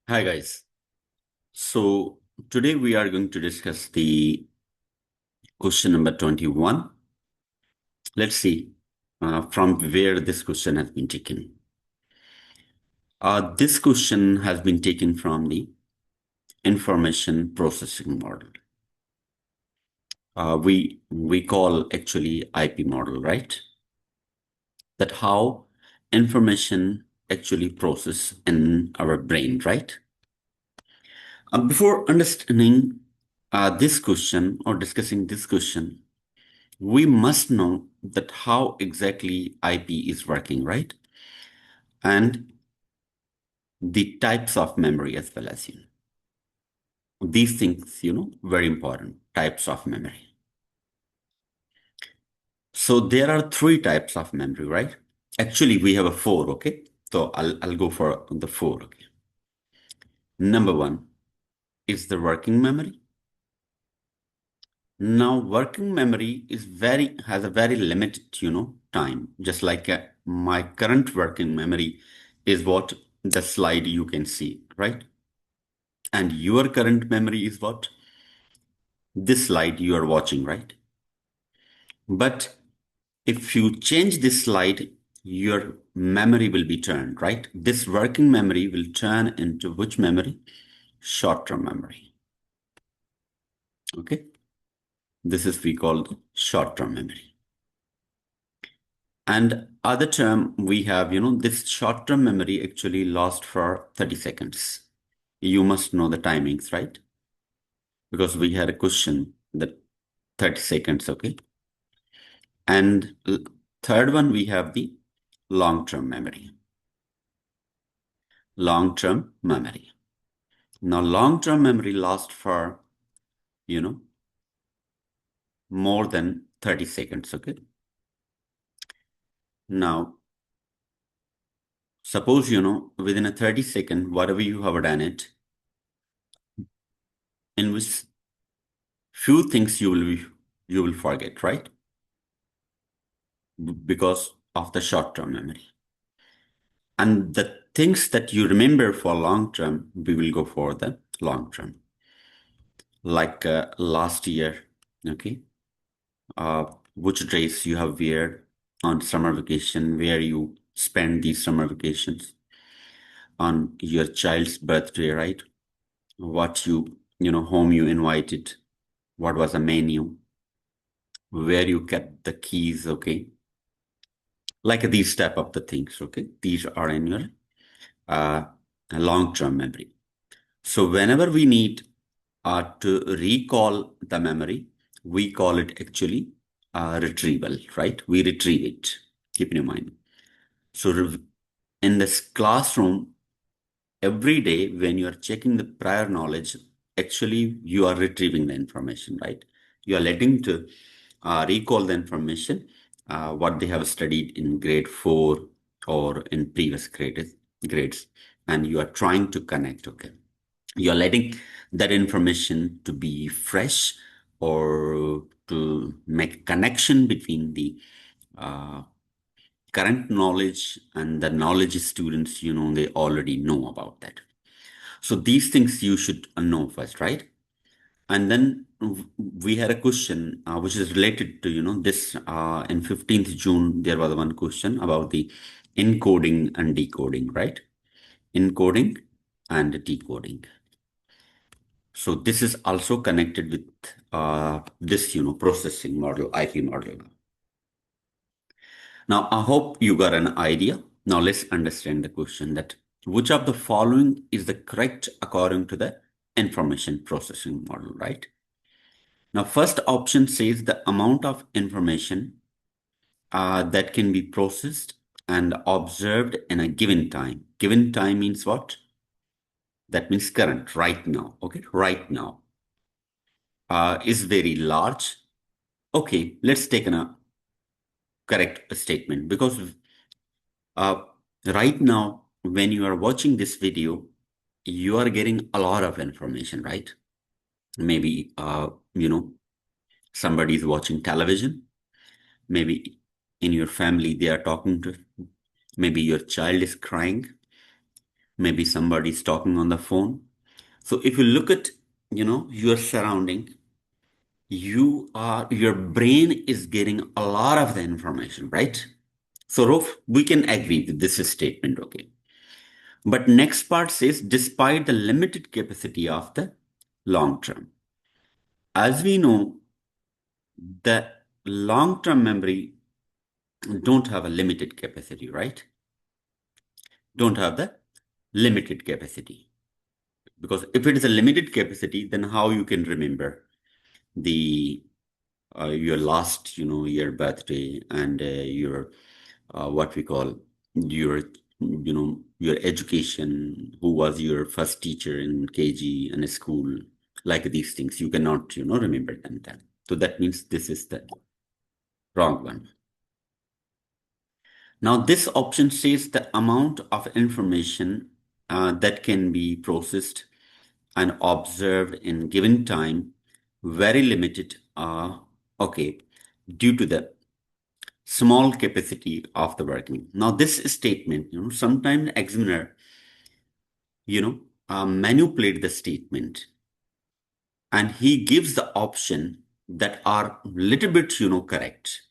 Hi guys. So today we are going to discuss the question number 21. Let's see from where this question has been taken. This question has been taken from the information processing model. We call actually IP model, right? That how information actually process in our brain, right? Before understanding this question or discussing this question, we must know that how exactly IP is working, right? And the types of memory as well as, these things, very important types of memory. So there are three types of memory, right? Actually, we have a four, okay? So I'll go for the four, okay? Number one is the working memory. Now, working memory has a very limited, time. Just like my current working memory is what the slide you can see, right? And your current memory is what? This slide you are watching, right? But if you change this slide, your memory will be turned, right? This working memory will turn into which memory? Short-term memory. Okay? This is we call short-term memory. And other term we have, this short-term memory actually lasts for 30 seconds. You must know the timings, right? Because we had a question that 30 seconds, okay? And third one, we have the long-term memory. Long-term memory. Now, long-term memory lasts for, you know, more than 30 seconds, okay? Now, suppose, within a 30 second, whatever you have done it, in which few things you will forget, right? Because of the short-term memory. And the things that you remember for long term, we will go for the long term. Like last year, okay? Which dress you have wear on summer vacation, where you spend these summer vacations, on your child's birthday, right? What home you invited, what was the menu, where you kept the keys, okay? Like these type of the things, okay? These are in your uh, long-term memory. So whenever we need to recall the memory, we call it actually retrieval, right? We retrieve it. Keep in mind. So in this classroom, every day when you are checking the prior knowledge, actually you are retrieving the information, right? You are letting to recall the information, what they have studied in grade 4 or in previous grades, and you are trying to connect, okay? You are letting that information to be fresh or to make connection between the uh, current knowledge and the knowledge students, they already know about that. So these things you should know first, right? And then we had a question which is related to, this in 15th June, there was one question about the encoding and decoding, right? Encoding and decoding. So this is also connected with this, processing model, IP model. Now, I hope you got an idea. Now let's understand the question that which of the following is the correct according to the information processing model, right? Now, first option says the amount of information that can be processed and observed in a given time. Given time means what? That means current, right now, okay? Right now is very large. Okay, let's take a correct statement because uh, right now, when you are watching this video, you are getting a lot of information, right? Maybe, somebody is watching television. Maybe in your family, they are talking to, maybe your child is crying. Maybe somebody's talking on the phone. So if you look at, your surrounding, your brain is getting a lot of the information, right? So Rof, we can agree that this is statement, okay. But next part says, despite the limited capacity of the long term. As we know, the long-term memory don't have a limited capacity, right? Don't have the limited capacity. Because if it is a limited capacity, then how you can remember the your last, your birthday and your what we call your, your education, who was your first teacher in KG and school, like these things. You cannot, remember them then. So that means this is the wrong one. Now, this option says the amount of information that can be processed and observed in given time very limited. Okay, due to the small capacity of the working. Now, this statement, sometimes examiner, manipulate the statement, and he gives the option that are little bit, correct.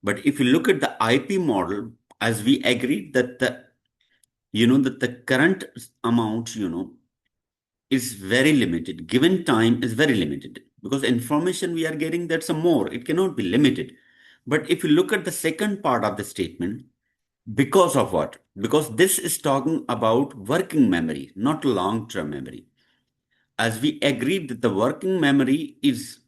But if you look at the IP model, as we agreed that the current amount, is very limited. Given time is very limited because information we are getting, that's a more. It cannot be limited. But if you look at the second part of the statement, because of what? Because this is talking about working memory, not long-term memory. As we agreed that the working memory is,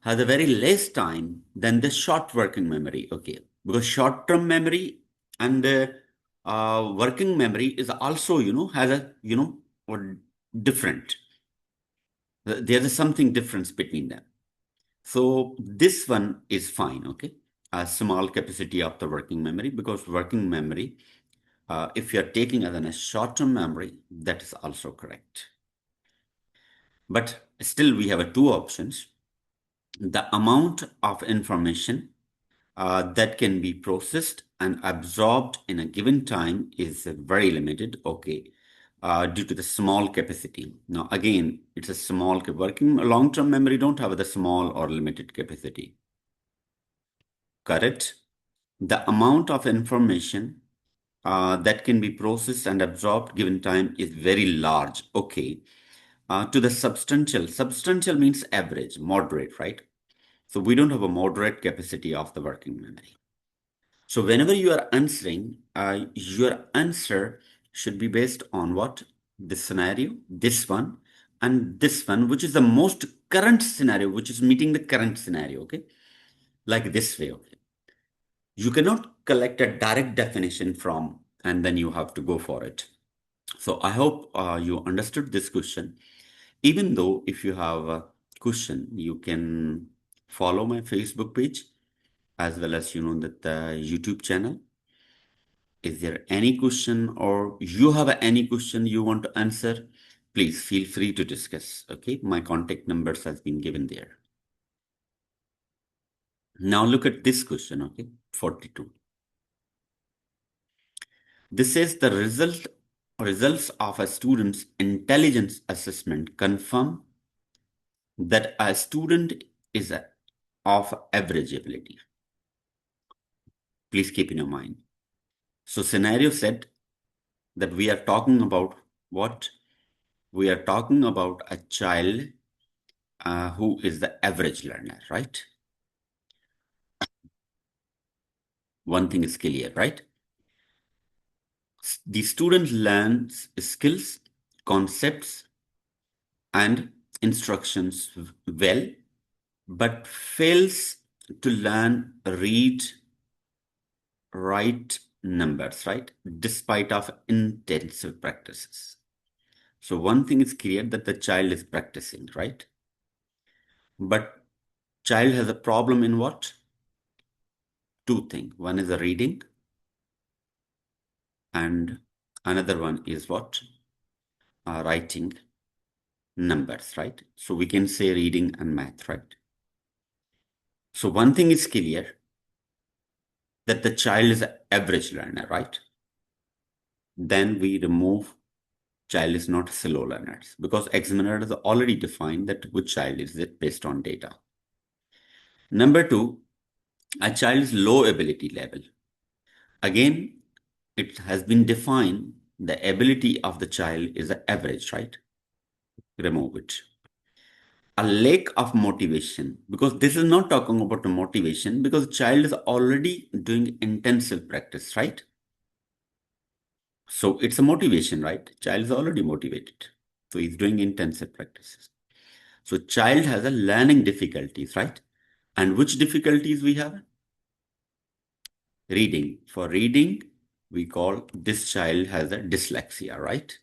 has a very less time than the short working memory. Okay. Because short-term memory and working memory is also, has a, or different. There's something difference between them. So this one is fine. Okay. A small capacity of the working memory, because working memory, if you're taking as a short-term memory, that is also correct. But still, we have two options. The amount of information that can be processed and absorbed in a given time is very limited, okay, due to the small capacity. Now, again, it's a small working long-term memory don't have the small or limited capacity. Correct? The amount of information that can be processed and absorbed given time is very large. Okay. To the substantial. Substantial means average, moderate, right? So we don't have a moderate capacity of the working memory. So whenever you are answering, your answer should be based on what? This scenario, this one, and this one, which is the most current scenario, which is meeting the current scenario, okay? Like this way, okay? You cannot collect a direct definition from, and then you have to go for it. So I hope you understood this question. Even though if you have a question, you can follow my Facebook page as well as that the YouTube channel. Is there any question or you have any question you want to answer? Please feel free to discuss. Okay, my contact numbers has been given there. Now look at this question. Okay, 42. This says the results of a student's intelligence assessment confirm that a student is of average ability. Please keep in your mind. So scenario said that we are talking about what? We are talking about a child who is the average learner, right? One thing is clear, right? The student learns skills, concepts, and instructions well, but fails to learn, read, write numbers, right? Despite of intensive practices. So one thing is clear that the child is practicing, right? But child has a problem in what? Two things. One is the reading and another one is what? Writing numbers, right? So we can say reading and math, right? So one thing is clear that the child is an average learner, right? then we remove child is not slow learners, because examiner has already defined that which child is it based on data. Number two, a child is low ability level. Again, it has been defined the ability of the child is the average, right? Remove it. A lack of motivation, because this is not talking about the motivation, because child is already doing intensive practice, right? So it's a motivation, right? Child is already motivated. So he's doing intensive practices. So child has a learning difficulties, right? And which difficulties we have? Reading. For reading, we call this child has a dyslexia, right?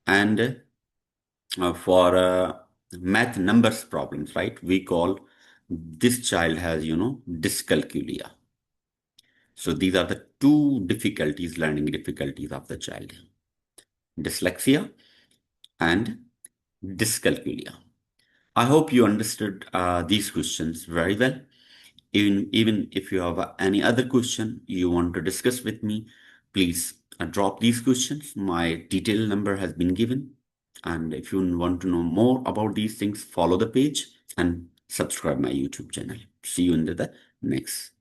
And for math numbers problems, right? We call this child has, dyscalculia. So these are the two difficulties, learning difficulties of the child. Dyslexia and dyscalculia. I hope you understood these questions very well. Even if you have any other question you want to discuss with me, please drop these questions. My detail number has been given. And if you want to know more about these things, follow the page and subscribe my YouTube channel. See you in the next